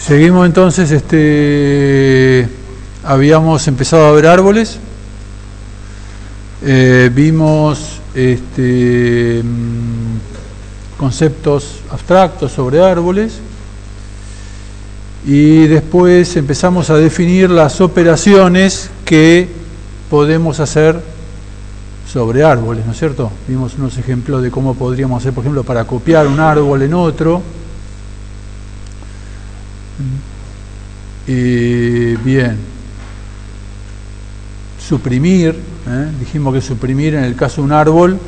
Seguimos entonces, habíamos empezado a ver árboles, vimos conceptos abstractos sobre árboles y después empezamos a definir las operaciones que podemos hacer sobre árboles, ¿no es cierto? Vimos unos ejemplos de cómo podríamos hacer, por ejemplo, para copiar un árbol en otro. Bien, suprimir, dijimos que suprimir en el caso de un árbol,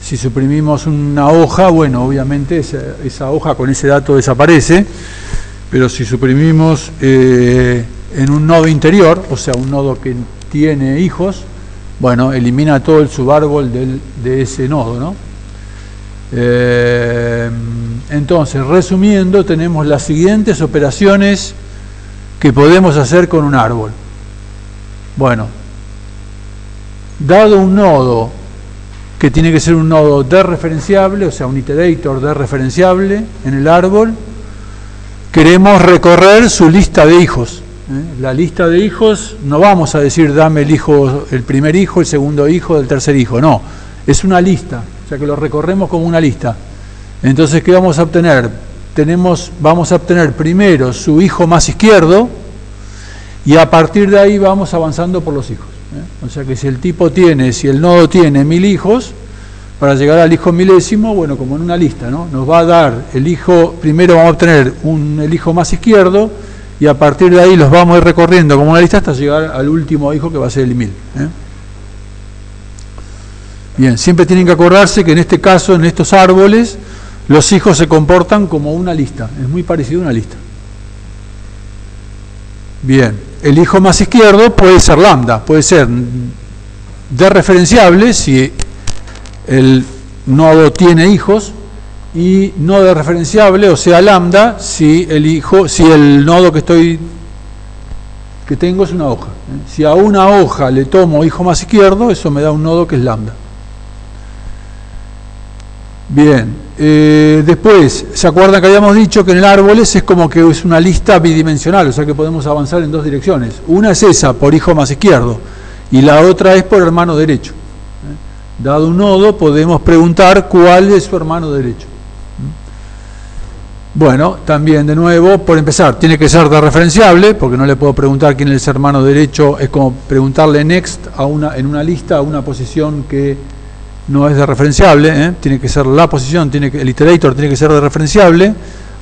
si suprimimos una hoja, bueno, obviamente esa hoja con ese dato desaparece, pero si suprimimos en un nodo interior, o sea, un nodo que tiene hijos, bueno, elimina todo el subárbol de ese nodo, ¿no? Entonces, resumiendo, tenemos las siguientes operaciones que podemos hacer con un árbol. Bueno, dado un nodo que tiene que ser un nodo desreferenciable, o sea, un iterator desreferenciable en el árbol, queremos recorrer su lista de hijos. La lista de hijos, no vamos a decir dame el primer hijo, el segundo hijo, el tercer hijo, no, es una lista, o sea que lo recorremos como una lista. Entonces, ¿qué vamos a obtener? Vamos a obtener primero su hijo más izquierdo y a partir de ahí vamos avanzando por los hijos. O sea que si el nodo tiene 1000 hijos, para llegar al hijo milésimo, bueno, como en una lista, ¿no? Nos va a dar el hijo, primero vamos a obtener el hijo más izquierdo y a partir de ahí los vamos a ir recorriendo como una lista hasta llegar al último hijo que va a ser el 1000. Bien, siempre tienen que acordarse que en este caso, en estos árboles, los hijos se comportan como una lista, es muy parecido a una lista. Bien, el hijo más izquierdo puede ser lambda, puede ser desreferenciable si el nodo tiene hijos y no desreferenciable, o sea lambda, si el nodo que tengo es una hoja. Si a una hoja le tomo hijo más izquierdo, eso me da un nodo que es lambda. Bien, después, ¿se acuerdan que habíamos dicho que en el árboles es como que es una lista bidimensional, o sea que podemos avanzar en dos direcciones? Una es esa, por hijo más izquierdo, y la otra es por hermano derecho. Dado un nodo, podemos preguntar cuál es su hermano derecho. Bueno, también de nuevo, por empezar, tiene que ser desreferenciable, porque no le puedo preguntar quién es el hermano derecho, es como preguntarle next en una lista a una posición que no es desreferenciable, tiene que ser la posición, el iterator tiene que ser desreferenciable.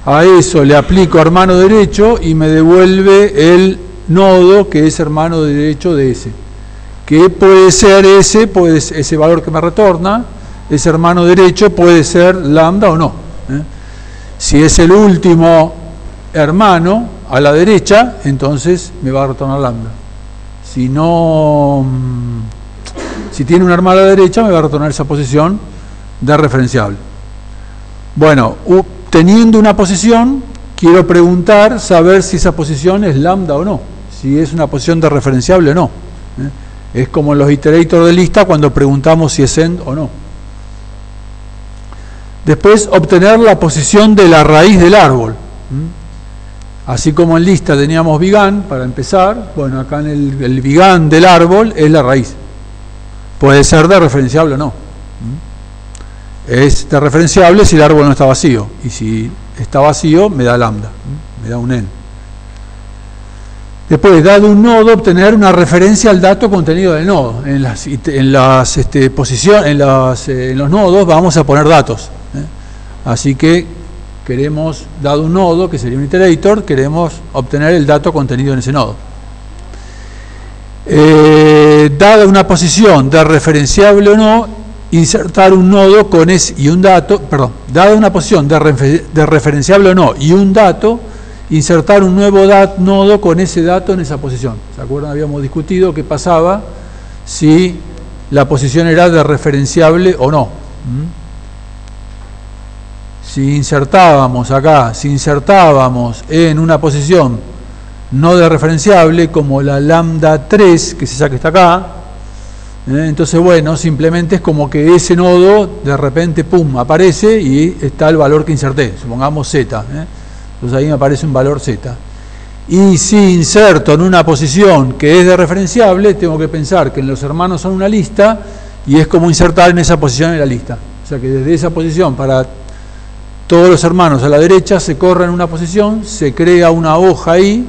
A eso le aplico hermano derecho y me devuelve el nodo que es hermano derecho de ese. Que puede ser ese valor que me retorna, ese hermano derecho puede ser lambda o no. Si es el último hermano a la derecha, entonces me va a retornar lambda. Si no, si tiene un hermano a la derecha, me va a retornar esa posición desreferenciable. Bueno, teniendo una posición, quiero saber si esa posición es lambda o no, si es una posición desreferenciable o no. Es como en los iterators de lista cuando preguntamos si es end o no. Después, obtener la posición de la raíz del árbol. Así como en lista teníamos began para empezar, bueno, acá en el began del árbol es la raíz. Puede ser desreferenciable o no. Es desreferenciable si el árbol no está vacío. Y si está vacío, me da lambda, me da un end. Después, dado un nodo, obtener una referencia al dato contenido del nodo. En los nodos vamos a poner datos. Así que queremos, dado un nodo, que sería un iterator, queremos obtener el dato contenido en ese nodo. Dada una posición desreferenciable o no, insertar un nodo con dada una posición desreferenciable o no y un dato, insertar un nuevo nodo con ese dato en esa posición. ¿Se acuerdan? Habíamos discutido qué pasaba si la posición era desreferenciable o no. Si insertábamos en una posición no desreferenciable, como la lambda 3, que es esa que está acá, entonces, bueno, simplemente es como que ese nodo de repente, pum, aparece y está el valor que inserté, supongamos z. Entonces ahí me aparece un valor z. Y si inserto en una posición que es dereferenciable, tengo que pensar que los hermanos son una lista y es como insertar en esa posición en la lista. O sea que desde esa posición para todos los hermanos a la derecha se corre en una posición, se crea una hoja ahí,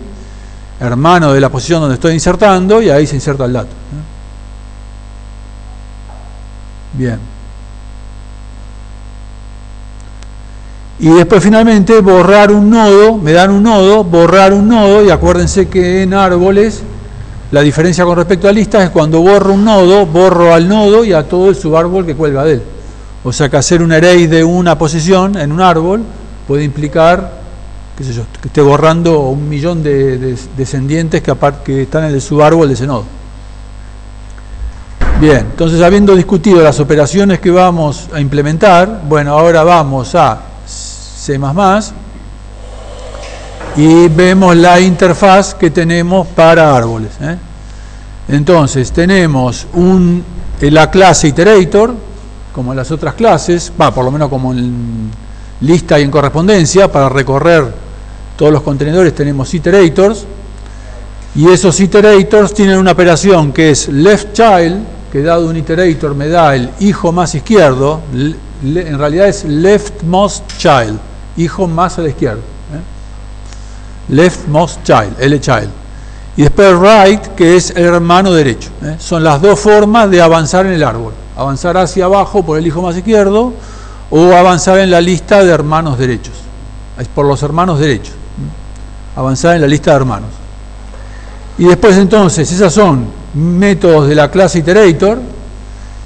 hermano de la posición donde estoy insertando, y ahí se inserta el dato. Bien. Y después finalmente borrar un nodo, me dan un nodo, borrar un nodo, y acuérdense que en árboles la diferencia con respecto a listas es cuando borro un nodo, borro al nodo y a todo el subárbol que cuelga de él. O sea que hacer un array de una posición en un árbol puede implicar, qué sé yo, que esté borrando 1.000.000 de descendientes que están en el subárbol de ese nodo. Bien, entonces habiendo discutido las operaciones que vamos a implementar, bueno, ahora vamos a C++ y vemos la interfaz que tenemos para árboles. Entonces tenemos la clase iterator, como en las otras clases, por lo menos como en lista y en correspondencia. Para recorrer todos los contenedores tenemos iterators, y esos iterators tienen una operación que es left child, que dado un iterator me da el hijo más izquierdo, en realidad es leftmost child, hijo más a la izquierda, leftmost child, L-child, y después right, que es el hermano derecho. Son las dos formas de avanzar en el árbol: avanzar hacia abajo por el hijo más izquierdo o avanzar en la lista de hermanos derechos, es por los hermanos derechos, avanzar en la lista de hermanos. Y después entonces esos son métodos de la clase iterator,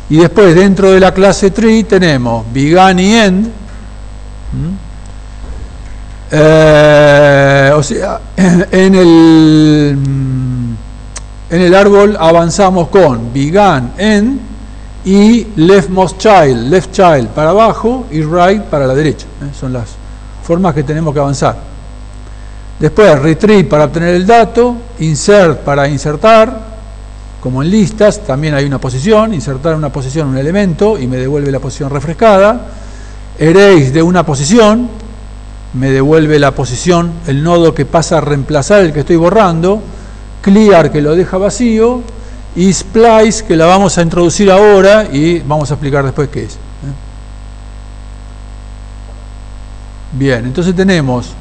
y después dentro de la clase tree tenemos began y end. O sea, en el árbol avanzamos con began, end y leftmost child, left child para abajo y right para la derecha. Son las formas que tenemos que avanzar. Después retrieve para obtener el dato, insert para insertar, como en listas también hay una posición, insertar en una posición un elemento y me devuelve la posición refrescada. Erase de una posición, me devuelve la posición, el nodo que pasa a reemplazar el que estoy borrando. Clear, que lo deja vacío, y splice, que la vamos a introducir ahora y vamos a explicar después qué es. Bien, entonces tenemos,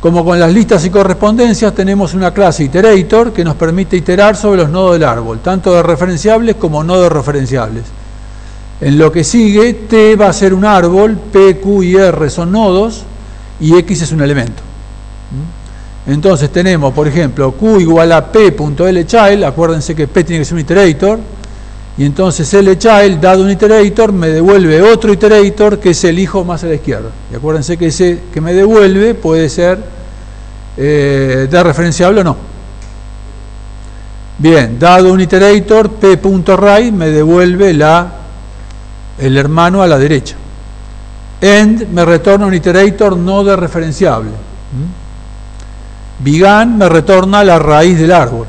como con las listas y correspondencias, tenemos una clase iterator que nos permite iterar sobre los nodos del árbol, tanto de referenciables como no de referenciables. En lo que sigue, T va a ser un árbol, P, Q y R son nodos, y X es un elemento. Entonces tenemos, por ejemplo, Q igual a P.LChild, acuérdense que P tiene que ser un iterator, y entonces LChild, dado un iterator, me devuelve otro iterator que es el hijo más a la izquierda. Y acuérdense que ese que me devuelve puede ser de referenciable o no. Bien, dado un iterator, P.right me devuelve el hermano a la derecha. End me retorna un iterator no de referenciable. Began me retorna la raíz del árbol.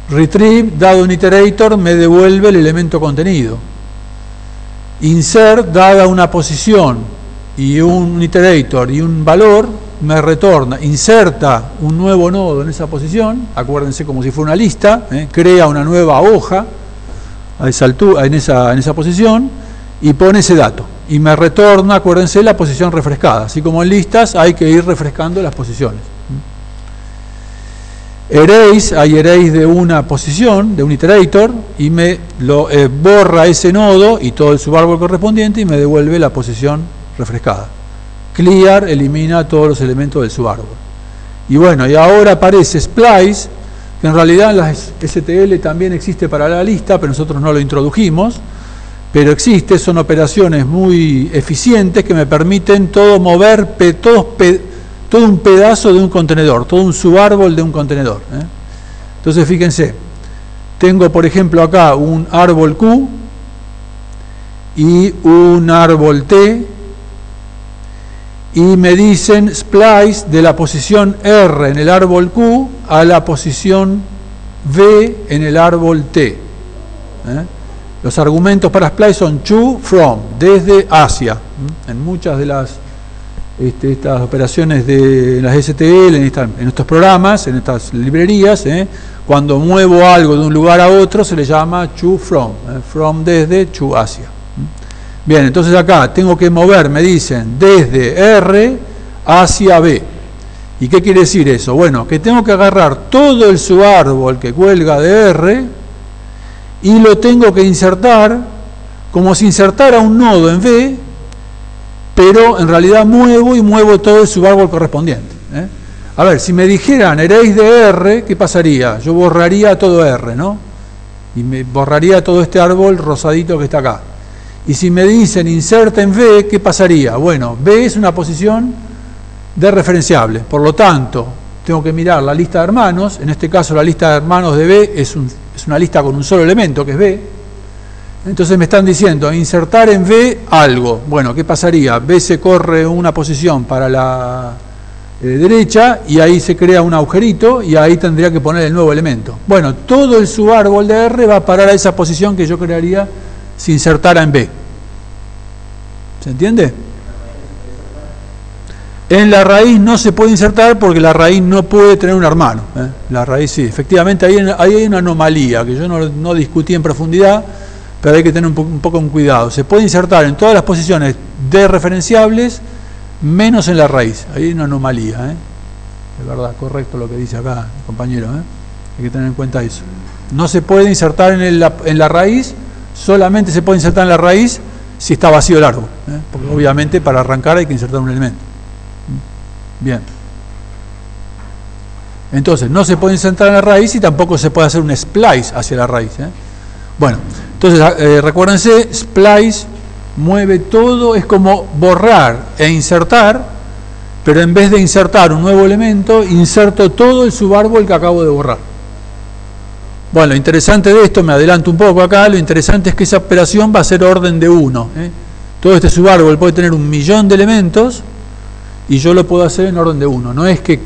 Retrieve, dado un iterator, me devuelve el elemento contenido. Insert, dada una posición y un iterator y un valor, me retorna, inserta un nuevo nodo en esa posición, acuérdense como si fuera una lista, crea una nueva hoja a esa altura, en esa posición, y pone ese dato. Y me retorna, acuérdense, la posición refrescada. Así como en listas hay que ir refrescando las posiciones. Erase, hay erase de una posición, de un iterator, y me lo borra ese nodo y todo el subárbol correspondiente y me devuelve la posición refrescada. Clear elimina todos los elementos del subárbol. Y bueno, y ahora aparece splice, que en realidad en las STL también existe para la lista, pero nosotros no lo introdujimos. Pero existe, son operaciones muy eficientes que me permiten mover todo un pedazo de un contenedor, todo un subárbol de un contenedor. Entonces fíjense, tengo por ejemplo acá un árbol Q y un árbol T, y me dicen splice de la posición R en el árbol Q a la posición V en el árbol T. Los argumentos para splice son to, from, desde, hacia. En muchas de las estas operaciones de las STL, en estos programas, en estas librerías, cuando muevo algo de un lugar a otro se le llama to from, from desde, to hacia. Bien, entonces acá tengo que mover, me dicen, desde R hacia B. ¿Y qué quiere decir eso? Bueno, que tengo que agarrar todo el subárbol que cuelga de R y lo tengo que insertar como si insertara un nodo en B, pero en realidad muevo todo el subárbol correspondiente. A ver, si me dijeran erase de R, ¿qué pasaría? Yo borraría todo R, ¿no? Y me borraría todo este árbol rosadito que está acá. Y si me dicen inserta en B, ¿qué pasaría? Bueno, B es una posición de referenciable, por lo tanto, tengo que mirar la lista de hermanos. En este caso la lista de hermanos de B es una lista con un solo elemento, que es B. Entonces me están diciendo insertar en B algo. Bueno, ¿qué pasaría? B se corre una posición para la derecha y ahí se crea un agujerito y ahí tendría que poner el nuevo elemento. Bueno, todo el subárbol de R va a parar a esa posición que yo crearía si insertara en B. ¿Se entiende? En la raíz no se puede insertar porque la raíz no puede tener un hermano. La raíz sí, efectivamente ahí hay una anomalía que yo no discutí en profundidad, pero hay que tener un poco un cuidado. Se puede insertar en todas las posiciones de referenciables, menos en la raíz. Ahí hay una anomalía. Es verdad, correcto lo que dice acá el compañero. Hay que tener en cuenta eso. No se puede insertar en la raíz, solamente se puede insertar en la raíz si está vacío el árbol. Porque obviamente para arrancar hay que insertar un elemento. Bien. Entonces, no se puede insertar en la raíz y tampoco se puede hacer un splice hacia la raíz. Bueno, entonces recuérdense, splice mueve todo, es como borrar e insertar, pero en vez de insertar un nuevo elemento, inserto todo el subárbol que acabo de borrar. Bueno, lo interesante de esto, me adelanto un poco acá, lo interesante es que esa operación va a ser orden de 1. Todo este subárbol puede tener 1.000.000 de elementos y yo lo puedo hacer en orden de 1. No es que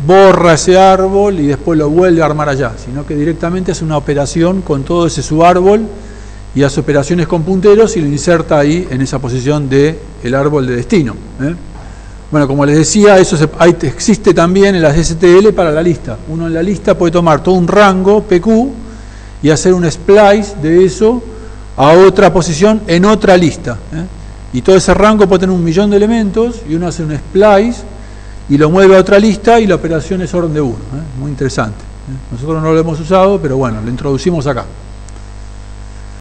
borra ese árbol y después lo vuelve a armar allá, sino que directamente hace una operación con todo ese subárbol y hace operaciones con punteros y lo inserta ahí en esa posición del árbol de destino. Bueno, como les decía, eso existe también en las STL para la lista. Uno en la lista puede tomar todo un rango PQ y hacer un splice de eso a otra posición en otra lista. Y todo ese rango puede tener 1.000.000 de elementos y uno hace un splice y lo mueve a otra lista y la operación es orden de 1. Muy interesante. Nosotros no lo hemos usado, pero bueno, lo introducimos acá.